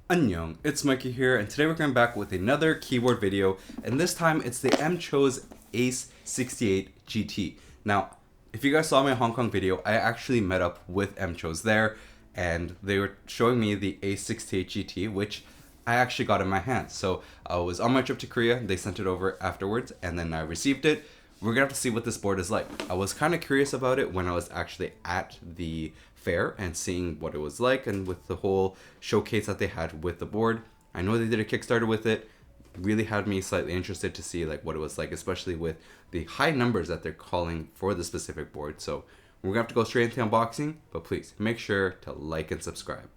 Annyeong, it's Mikey here, and today we're going back with another keyboard video, and this time it's the MChose Ace68 GT. Now, if you guys saw my Hong Kong video, I actually met up with MChose there, and they were showing me the Ace68 GT, which I actually got in my hands. So I was on my trip to Korea, they sent it over afterwards, and then I received it. We're gonna have to see what this board is like. I was kind of curious about it when I was actually at the fair and seeing what it was like, and with the whole showcase that they had with the board. I know they did a Kickstarter with it. Really had me slightly interested to see like what it was like, especially with the high numbers that they're calling for the specific board. So we're gonna have to go straight into the unboxing, but please make sure to like and subscribe.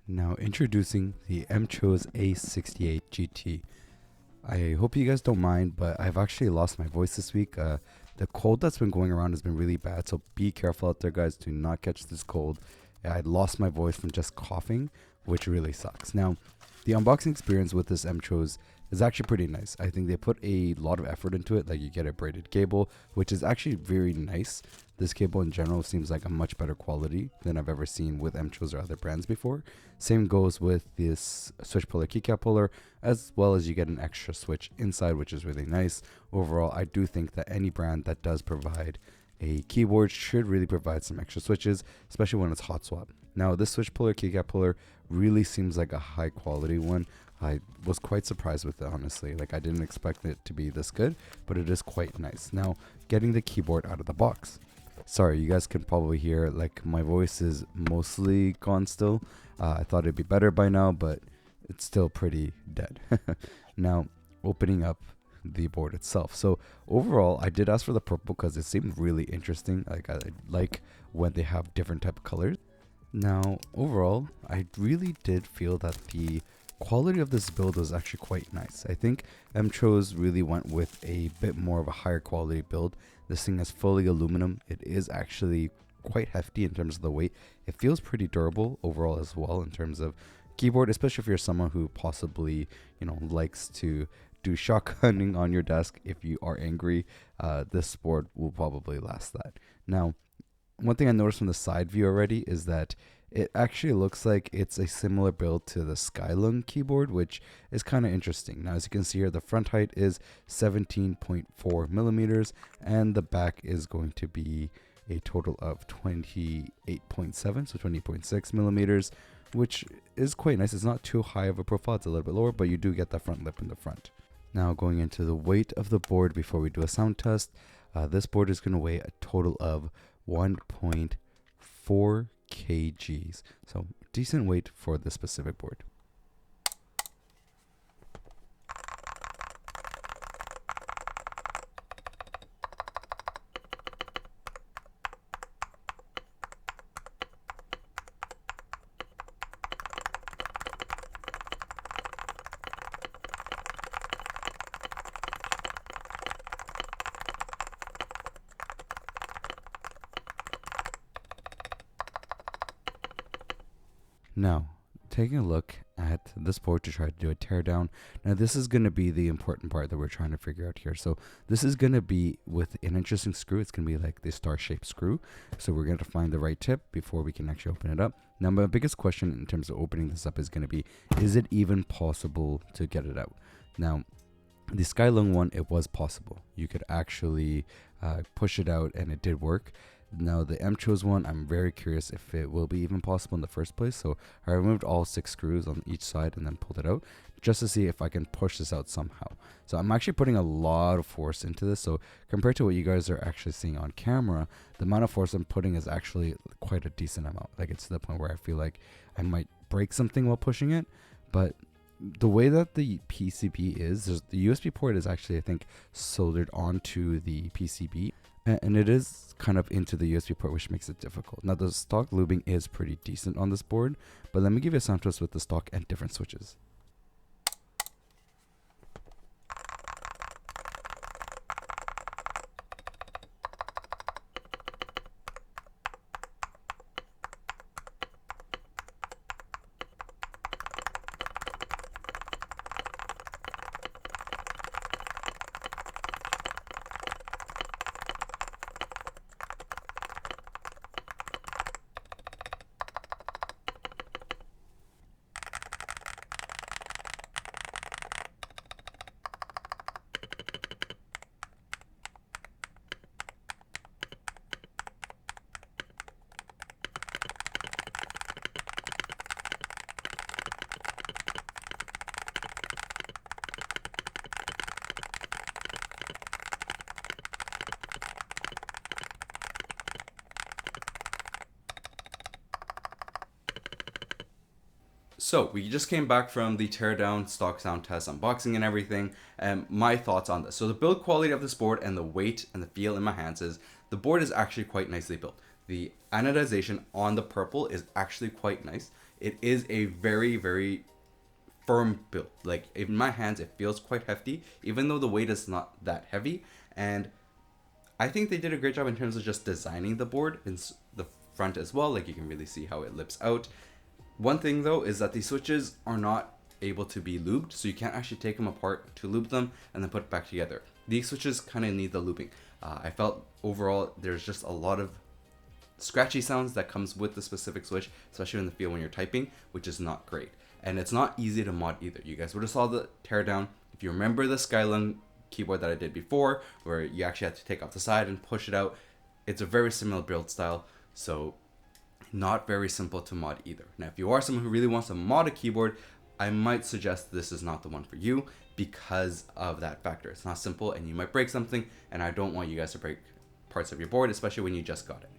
Now introducing the MChose Ace68 GT. I hope you guys don't mind, but I've actually lost my voice this week. The cold that's been going around has been really bad, so be careful out there, guys. Do not catch this cold. I lost my voice from just coughing, which really sucks. Now, the unboxing experience with this MChose is actually pretty nice. I think they put a lot of effort into it. Like, you get a braided cable, which is actually very nice. This cable in general seems like a much better quality than I've ever seen with MChose or other brands before. Same goes with this switch puller keycap puller, as well as you get an extra switch inside, which is really nice. Overall, I do think that any brand that does provide a keyboard should really provide some extra switches, especially when it's hot swap. Now, this switch puller keycap puller really seems like a high quality one. I was quite surprised with it, honestly. Like, I didn't expect it to be this good, but it is quite nice. Now, getting the keyboard out of the box. Sorry, you guys can probably hear like my voice is mostly gone still. I thought it'd be better by now, but it's still pretty dead. Now, opening up the board itself. So overall, I did ask for the purple because it seemed really interesting. Like, I like when they have different type of colors. Now, overall, I really did feel that the quality of this build was actually quite nice. I think MChose really went with a bit more of a higher quality build. This thing is fully aluminum. It is actually quite hefty in terms of the weight. It feels pretty durable overall as well in terms of keyboard, especially if you're someone who possibly, likes to do shotgunning on your desk. If you are angry, this board will probably last that. Now, one thing I noticed from the side view already is that it actually looks like it's a similar build to the Skylung keyboard, which is kind of interesting. Now, as you can see here, the front height is 17.4 millimeters, and the back is going to be a total of 28.7, so 20.6 millimeters, which is quite nice. It's not too high of a profile, it's a little bit lower, but you do get that front lip in the front. Now, going into the weight of the board before we do a sound test, this board is going to weigh a total of 1.4 kgs, so decent weight for this specific board. Now, taking a look at this board to try to do a teardown. Now, this is going to be the important part that we're trying to figure out here. So this is going to be with an interesting screw. It's going to be like the star-shaped screw. So we're going to find the right tip before we can actually open it up. Now, my biggest question in terms of opening this up is going to be, is it even possible to get it out? Now, the Skylung one, it was possible. You could actually push it out and it did work. Now, the MChose one, I'm very curious if it will be even possible in the first place. So I removed all 6 screws on each side and then pulled it out just to see if I can push this out somehow. So I'm actually putting a lot of force into this. So compared to what you guys are actually seeing on camera, the amount of force I'm putting is actually quite a decent amount. Like, it's to the point where I feel like I might break something while pushing it. But the way that the PCB is, the USB port is actually, I think, soldered onto the PCB. And it is kind of into the USB port, which makes it difficult. Now, the stock lubing is pretty decent on this board, but let me give you a sound test with the stock and different switches. So we just came back from the teardown stock sound test unboxing and everything, and my thoughts on this. So the build quality of this board and the weight and the feel in my hands is the board is actually quite nicely built. The anodization on the purple is actually quite nice. It is a very, very firm build. Like in my hands, it feels quite hefty, even though the weight is not that heavy. And I think they did a great job in terms of just designing the board in the front as well. Like you can really see how it lips out. One thing though is that these switches are not able to be lubed, so you can't actually take them apart to lube them and then put it back together. These switches kind of need the lubing. I felt overall there's just a lot of scratchy sounds that comes with the specific switch, especially in the field when you're typing, which is not great. And it's not easy to mod either. You guys would have saw the teardown. If you remember the Skylung keyboard that I did before, where you actually had to take off the side and push it out, it's a very similar build style. So not very simple to mod either. Now, if you are someone who really wants to mod a keyboard, I might suggest this is not the one for you because of that factor. It's not simple and you might break something, and I don't want you guys to break parts of your board, especially when you just got it.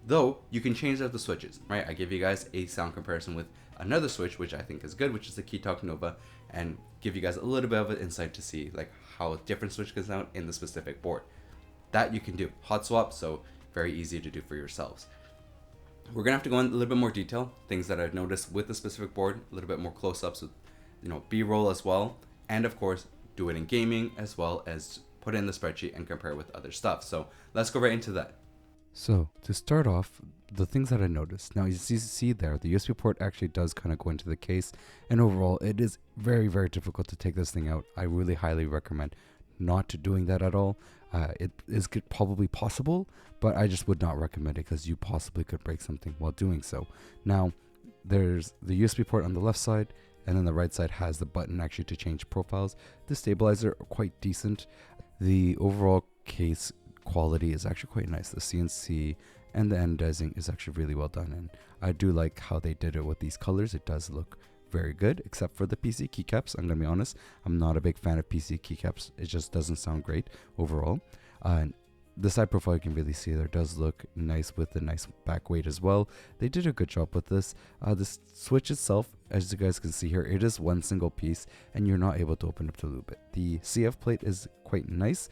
Though, you can change out the switches, right? I give you guys a sound comparison with another switch, which I think is good, which is the Keytalk Nova, and give you guys a little bit of an insight to see like how a different switch can sound in the specific board. That you can do. Hot swap, so very easy to do for yourselves. We're gonna have to go into a little bit more detail, things that I've noticed with the specific board, a little bit more close-ups with, B-roll as well, and of course, do it in gaming as well as put it in the spreadsheet and compare with other stuff. So let's go right into that. So to start off, the things that I noticed. Now you see there, the USB port actually does kind of go into the case, and overall it is very, very difficult to take this thing out. I really highly recommend not doing that at all. It is probably possible, but I just would not recommend it because you possibly could break something while doing so. Now, there's the USB port on the left side, and then the right side has the button actually to change profiles. The stabilizer are quite decent. The overall case quality is actually quite nice. The CNC and the anodizing is actually really well done, and I do like how they did it with these colors. It does look very good, except for the PC keycaps. I'm gonna be honest, I'm not a big fan of PC keycaps. It just doesn't sound great overall. And the side profile, you can really see there does look nice with the nice back weight as well. They did a good job with this. This switch itself, as you guys can see here, it is one single piece and you're not able to open up to lube it. The CF plate is quite nice,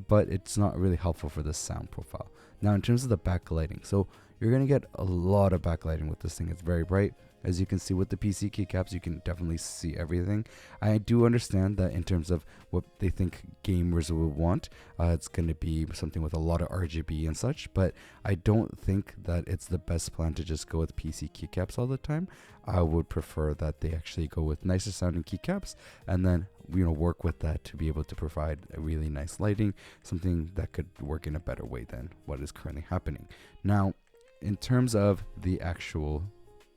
but it's not really helpful for the sound profile. Now in terms of the backlighting, so you're gonna get a lot of backlighting with this thing. It's very bright. As you can see with the PC keycaps, you can definitely see everything. I do understand that in terms of what they think gamers will want, it's going to be something with a lot of RGB and such, but I don't think that it's the best plan to just go with PC keycaps all the time. I would prefer that they actually go with nicer sounding keycaps and then work with that to be able to provide a really nice lighting, something that could work in a better way than what is currently happening. Now, in terms of the actual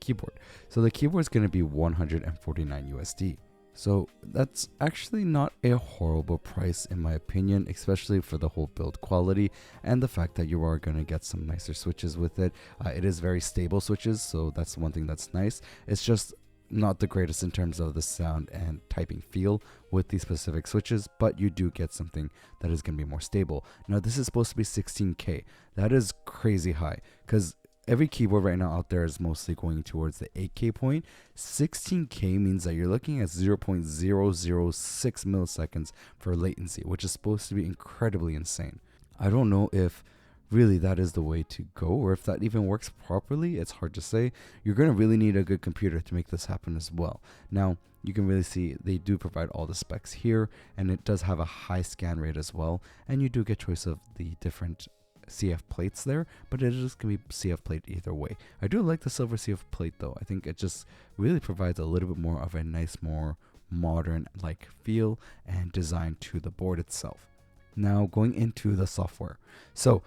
keyboard, so the keyboard is going to be 149 USD. So that's actually not a horrible price in my opinion, especially for the whole build quality and the fact that you are going to get some nicer switches with it. It is very stable switches, so that's one thing that's nice. It's just not the greatest in terms of the sound and typing feel with these specific switches, but you do get something that is going to be more stable. Now this is supposed to be 16K. That is crazy high because every keyboard right now out there is mostly going towards the 8K point. 16K means that you're looking at 0.006 milliseconds for latency, which is supposed to be incredibly insane. I don't know if really that is the way to go, or if that even works properly. It's hard to say. You're going to really need a good computer to make this happen as well. Now, you can really see they do provide all the specs here, and it does have a high scan rate as well, and you do get choice of the different CF plates there, but it is going to be CF plate either way. I do like the silver CF plate though. I think it just really provides a little bit more of a nice, more modern like feel and design to the board itself. Now going into the software. So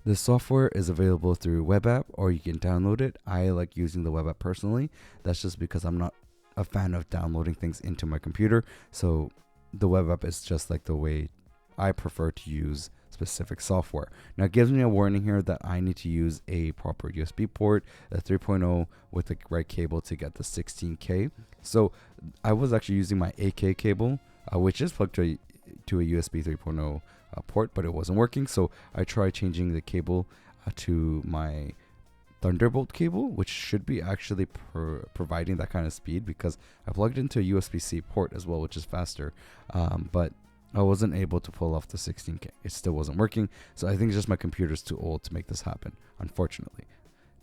the software is available through web app, or you can download it. I like using the web app personally. That's just because I'm not a fan of downloading things into my computer. So the web app is just like the way I prefer to use specific software. Now it gives me a warning here that I need to use a proper USB port, a 3.0 with the right cable to get the 16K. So I was actually using my 8K cable, which is plugged to a USB 3.0 port, but it wasn't working. So I tried changing the cable to my Thunderbolt cable, which should be actually providing that kind of speed, because I plugged into a USB-C port as well, which is faster, but I wasn't able to pull off the 16K. It still wasn't working, so I think it's just my computer's too old to make this happen, unfortunately.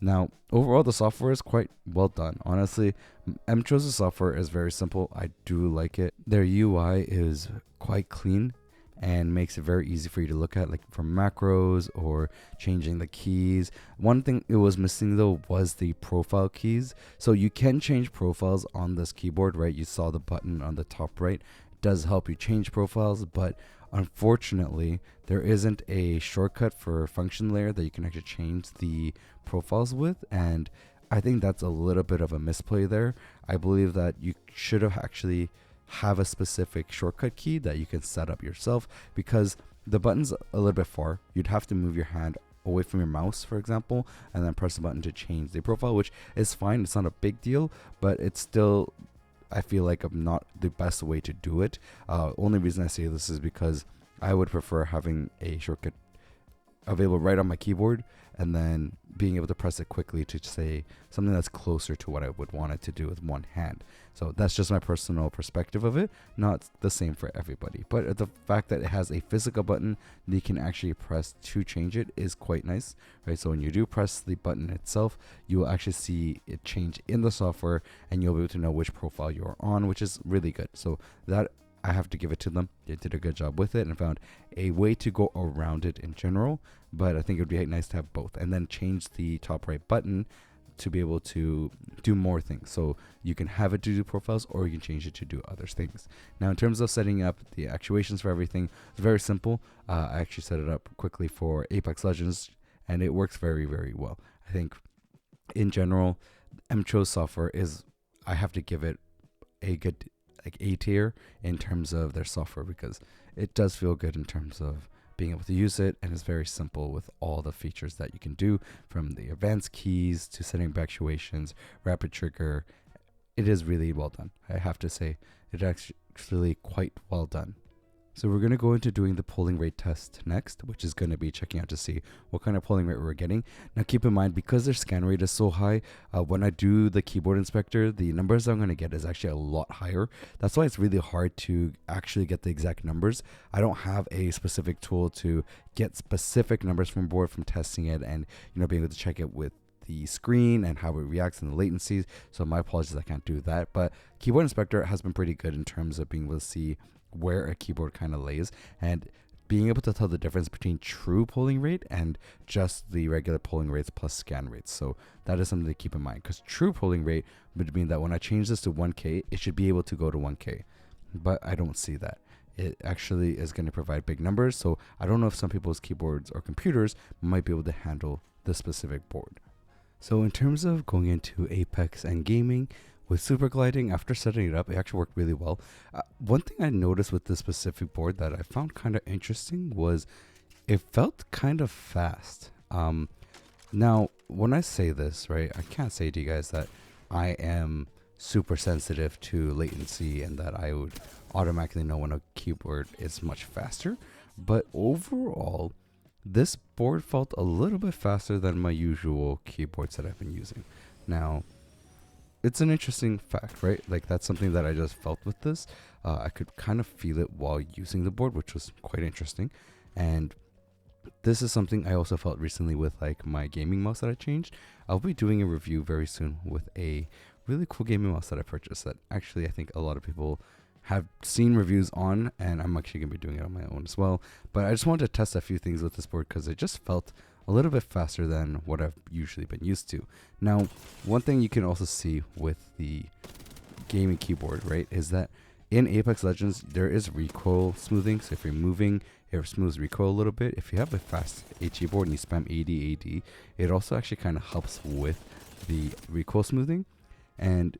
Now, overall, the software is quite well done. Honestly, MChose's software is very simple. I do like it. Their UI is quite clean and makes it very easy for you to look at, like for macros or changing the keys. One thing it was missing though was the profile keys. So you can change profiles on this keyboard, right? You saw the button on the top right. It does help you change profiles, but unfortunately, there isn't a shortcut for function layer that you can actually change the profiles with, and I think that's a little bit of a misplay there. I believe that you should have actually have a specific shortcut key that you can set up yourself, because the button's a little bit far. You'd have to move your hand away from your mouse, for example, and then press the button to change the profile, which is fine. It's not a big deal, but it's still, I feel like, not the best way to do it. Only reason I say this is because I would prefer having a shortcut available right on my keyboard and then being able to press it quickly to say something that's closer to what I would want it to do with one hand. So that's just my personal perspective of it, not the same for everybody. But the fact that it has a physical button that you can actually press to change it is quite nice, right? So when you do press the button itself, you will actually see it change in the software, and you'll be able to know which profile you're on, which is really good. So that, I have to give it to them. They did a good job with it and found a way to go around it in general, but I think it would be nice to have both, and then change the top right button to be able to do more things. So you can have it to do profiles, or you can change it to do other things. Now, in terms of setting up the actuations for everything, it's very simple. I actually set it up quickly for Apex Legends, and it works very, very well. I think in general, MChose software is, I have to give it a good, like, A tier in terms of their software, because it does feel good in terms of being able to use it, and it's very simple with all the features that you can do, from the advanced keys to setting up actuations, rapid trigger. It is really well done. I have to say, it's actually quite well done. So we're going to go into doing the polling rate test next, which is going to be checking out to see what kind of polling rate we're getting. Now keep in mind, because their scan rate is so high, when I do the keyboard inspector, the numbers I'm going to get is actually a lot higher. That's why it's really hard to actually get the exact numbers. I don't have a specific tool to get specific numbers from board from testing it, and being able to check it with the screen and how it reacts and the latencies. So my apologies, I can't do that. But keyboard inspector has been pretty good in terms of being able to see where a keyboard kind of lays, and being able to tell the difference between true polling rate and just the regular polling rates plus scan rates. So that is something to keep in mind, because true polling rate would mean that when I change this to 1K, it should be able to go to 1K, but I don't see that. It actually is going to provide big numbers, so I don't know if some people's keyboards or computers might be able to handle this specific board. So in terms of going into Apex and gaming, with super gliding, after setting it up, it actually worked really well. One thing I noticed with this specific board that I found kind of interesting was it felt kind of fast. Now, when I say this, right, I can't say to you guys that I am super sensitive to latency and that I would automatically know when a keyboard is much faster. But overall, this board felt a little bit faster than my usual keyboards that I've been using. Now, it's an interesting fact, right? Like, that's something that I just felt with this. I could kind of feel it while using the board, which was quite interesting. And this is something I also felt recently with, like, my gaming mouse that I changed. I'll be doing a review very soon with a really cool gaming mouse that I purchased that actually I think a lot of people have seen reviews on, and I'm actually going to be doing it on my own as well. But I just wanted to test a few things with this board because it just felt a little bit faster than what I've usually been used to. Now, one thing you can also see with the gaming keyboard, right, is that in Apex Legends, there is recoil smoothing. So if you're moving, it smooths recoil a little bit. If you have a fast HE board and you spam AD, it also actually kind of helps with the recoil smoothing. And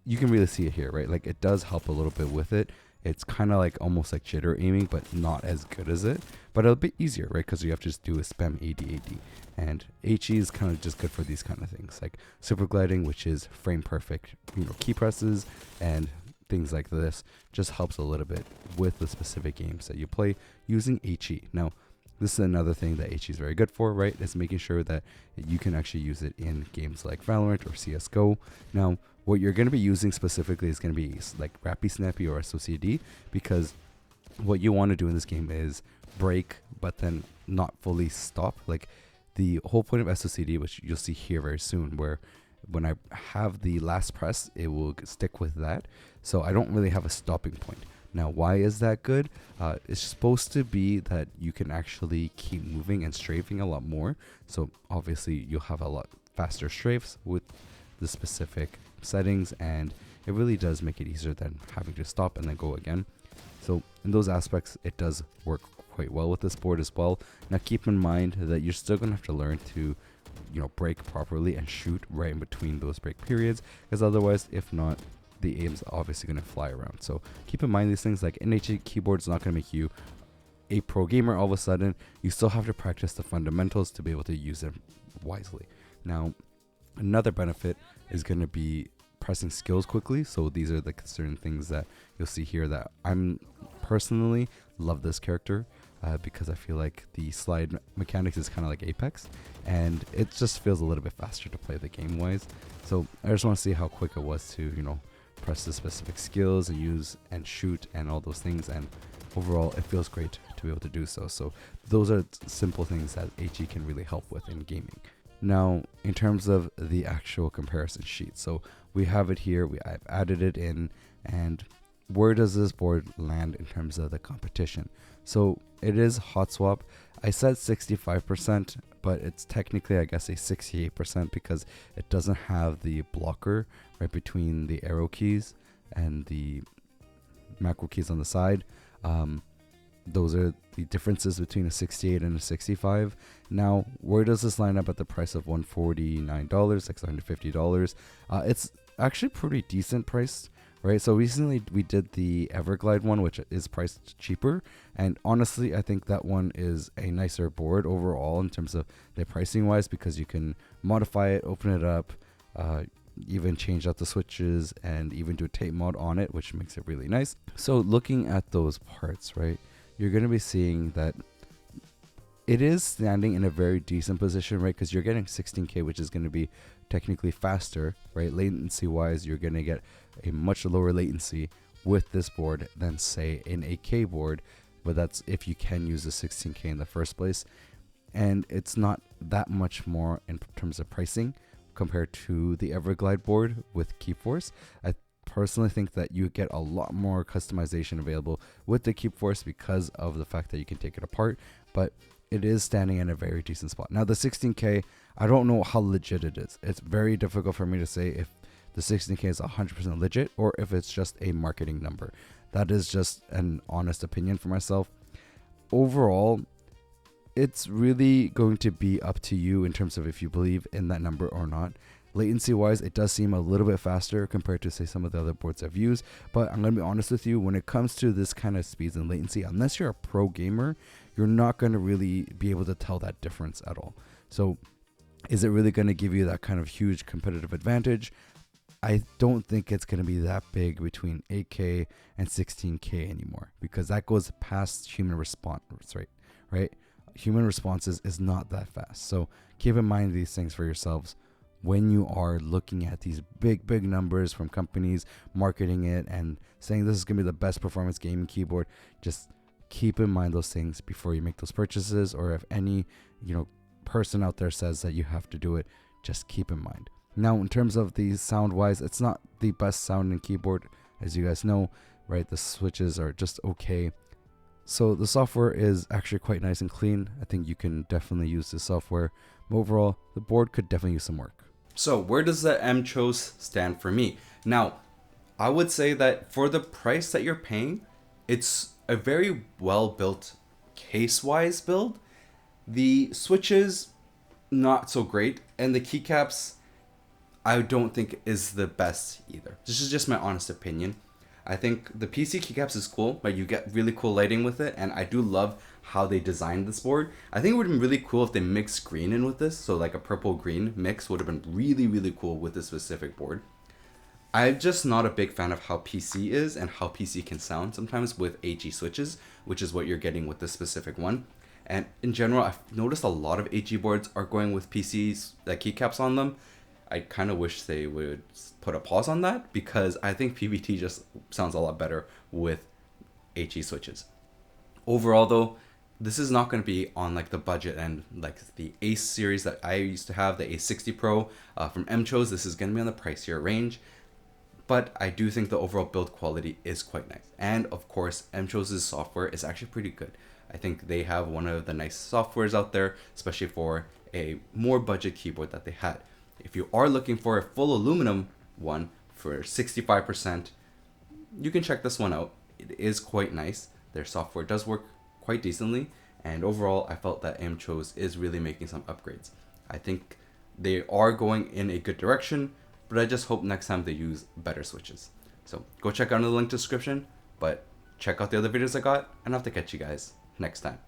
you can really see it here, right? Like, it does help a little bit with it. It's kind of like almost like jitter aiming, but not as good as it. But a bit easier, right? Because you have to just do a spam AD. And HE is kind of just good for these kind of things, like super gliding, which is frame perfect, key presses and things like this. Just helps a little bit with the specific games that you play using HE. Now, this is another thing that HE is very good for, right? Is making sure that you can actually use it in games like Valorant or CSGO. Now, what you're going to be using specifically is going to be like Rappy Snappy or SOCD, because what you want to do in this game is break, but then not fully stop. Like the whole point of SOCD, which you'll see here very soon, where when I have the last press, it will stick with that. So I don't really have a stopping point. Now, why is that good? It's supposed to be that you can actually keep moving and strafing a lot more. So obviously you'll have a lot faster strafes with the specific settings, and it really does make it easier than having to stop and then go again. So in those aspects, it does work quite well with this board as well. Now keep in mind that you're still going to have to learn to, break properly and shoot right in between those break periods, because otherwise, if not, the aim's obviously going to fly around. So keep in mind these things. Like NHA keyboard is not going to make you a pro gamer all of a sudden. You still have to practice the fundamentals to be able to use them wisely. Now, another benefit is going to be pressing skills quickly. So these are the certain things that you'll see here that I'm personally love this character because I feel like the slide mechanics is kind of like Apex, and it just feels a little bit faster to play the game wise. So I just want to see how quick it was to, press the specific skills and use and shoot and all those things, and overall it feels great to be able to do so. So those are simple things that HE can really help with in gaming. Now, in terms of the actual comparison sheet, so we have it here, I've added it in, and where does this board land in terms of the competition? So it is hot swap. I said 65%, but it's technically, I guess, a 68% because it doesn't have the blocker right between the arrow keys and the macro keys on the side. Those are the differences between a 68 and a 65. Now, where does this line up at the price of $149, $650? It's actually pretty decent price, right? So recently we did the Everglide one, which is priced cheaper. And honestly, I think that one is a nicer board overall in terms of the pricing wise, because you can modify it, open it up, even change out the switches, and even do a tape mod on it, which makes it really nice. So looking at those parts, right, you're going to be seeing that it is standing in a very decent position, right? Because you're getting 16K, which is going to be technically faster, right? Latency wise, you're going to get a much lower latency with this board than say an 8K board, but that's if you can use the 16K in the first place. And it's not that much more in terms of pricing compared to the Everglide board with KeepForce. I personally think that you get a lot more customization available with the KeepForce because of the fact that you can take it apart, but it is standing in a very decent spot. Now the 16K, I don't know how legit it is. It's very difficult for me to say if the 16K is 100% legit or if it's just a marketing number. That is just an honest opinion for myself. Overall, it's really going to be up to you in terms of if you believe in that number or not. Latency wise, it does seem a little bit faster compared to say some of the other boards I've used, but I'm going to be honest with you, when it comes to this kind of speeds and latency, unless you're a pro gamer, you're not going to really be able to tell that difference at all. So is it really going to give you that kind of huge competitive advantage? I don't think it's going to be that big between 8K and 16K anymore, because that goes past human response rate, right? Human responses is not that fast. So keep in mind these things for yourselves when you are looking at these big numbers from companies marketing it and saying this is going to be the best performance gaming keyboard. Just keep in mind those things before you make those purchases, or if any person out there says that you have to do it, just keep in mind. Now, in terms of the sound wise, it's not the best sounding keyboard, as you guys know, right? The switches are just okay. So the software is actually quite nice and clean. I think you can definitely use the software. Overall, the board could definitely use some work. So where does the MChose stand for me? Now, I would say that for the price that you're paying, it's a very well built case-wise build. The switches, not so great, and the keycaps, I don't think is the best either. This is just my honest opinion. I think the PC keycaps is cool, but you get really cool lighting with it, and I do love how they designed this board. I think it would have been really cool if they mixed green in with this, so like a purple-green mix would have been really cool with this specific board. I'm just not a big fan of how PC is and how PC can sound sometimes with HE switches, which is what you're getting with this specific one. And in general, I've noticed a lot of HE boards are going with PCs, like keycaps on them. I kind of wish they would put a pause on that, because I think PBT just sounds a lot better with HE switches. Overall though, this is not going to be on like the budget end, like the Ace series that I used to have, the Ace60 Pro from MChose. This is going to be on the pricier range, but I do think the overall build quality is quite nice. And of course, MChose's software is actually pretty good. I think they have one of the nice softwares out there, especially for a more budget keyboard that they had. If you are looking for a full aluminum one for 65%, you can check this one out. It is quite nice. Their software does work quite decently, and overall I felt that MChose is really making some upgrades. I think they are going in a good direction, but I just hope next time they use better switches. So go check out the link description, but check out the other videos I got, and I'll have to catch you guys next time.